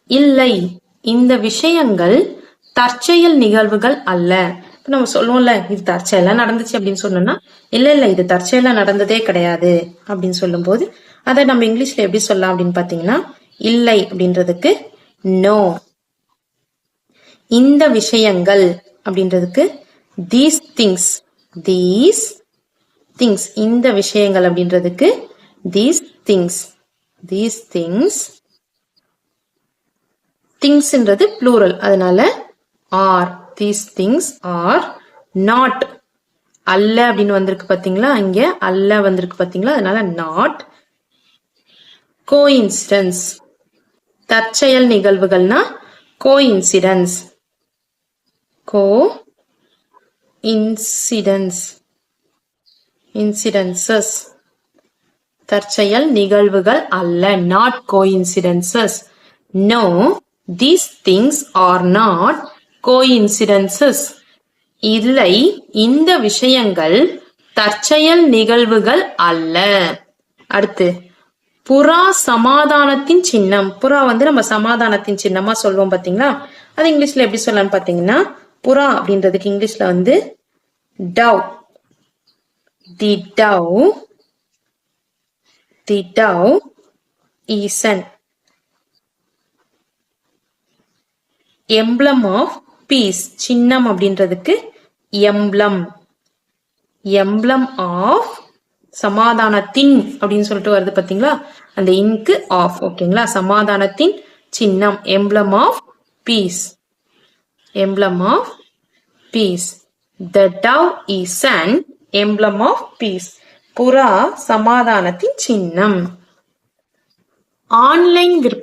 இல்லை, இந்த விஷயங்கள் தற்செயல் நிகழ்வுகள் அல்ல. நம்ம சொல்லுவோம்ல, இது தற்செயலா நடந்துச்சு அப்படின்னு சொன்னோம்னா, இல்ல இது தற்செயலா நடந்ததே கிடையாது அப்படின்னு சொல்லும் போது அதை நம்ம இங்கிலீஷ்ல எப்படி சொல்லலாம் அப்படின்னு பாத்தீங்கன்னா, இல்லை அப்படின்றதுக்கு நோ. இந்த விஷயங்கள் அப்படின்றதுக்கு தீஸ் திங்ஸ். These things. இந்த விஷயங்கள் அப்படின்றதுக்கு தீஸ் திங்ஸ். These things. திங்ஸ்ன்றது ப்ளூரல், அதனால are. These things are not. அல்ல அப்படின்னு வந்திருக்கு பாத்தீங்களா, இங்க அல்ல வந்திருக்கு பாத்தீங்களா, அதனால நாட் கோஇன்சிடென்ஸ். தற்செயல் நிகழ்வுகள்னா கோஇன்சிடென்ஸ். Coincidence. இன்சிடென்சஸ். தற்செயல் நிகழ்வுகள் அல்ல, not coincidences. No, these things are not coincidences. இல்லை, இந்த விஷயங்கள் தற்செயல் நிகழ்வுகள் அல்ல. அடுத்து, புறா சமாதானத்தின் சின்னம். புறா நம்ம சமாதானத்தின் சின்னமா சொல்லுவோம் பாத்தீங்களா, அது இங்கிலீஷ்ல எப்படி சொல்லலாம்னு பாத்தீங்கன்னா, புறா அப்படின்றதுக்கு இங்கிலீஷ்ல dove. The dove is an emblem of peace. சின்னம் அப்படின்றதுக்கு emblem. emblem of சமாதானத்தின் அப்படின்னு சொல்லிட்டு வருது பாத்தீங்களா, அந்த இன்க்கு ஆஃப். ஓகேங்களா, சமாதானத்தின் சின்னம். emblem of peace. emblem of peace. The dove is an emblem of peace. புறா சமாதானத்தின் சின்னம். ஆன்லைன்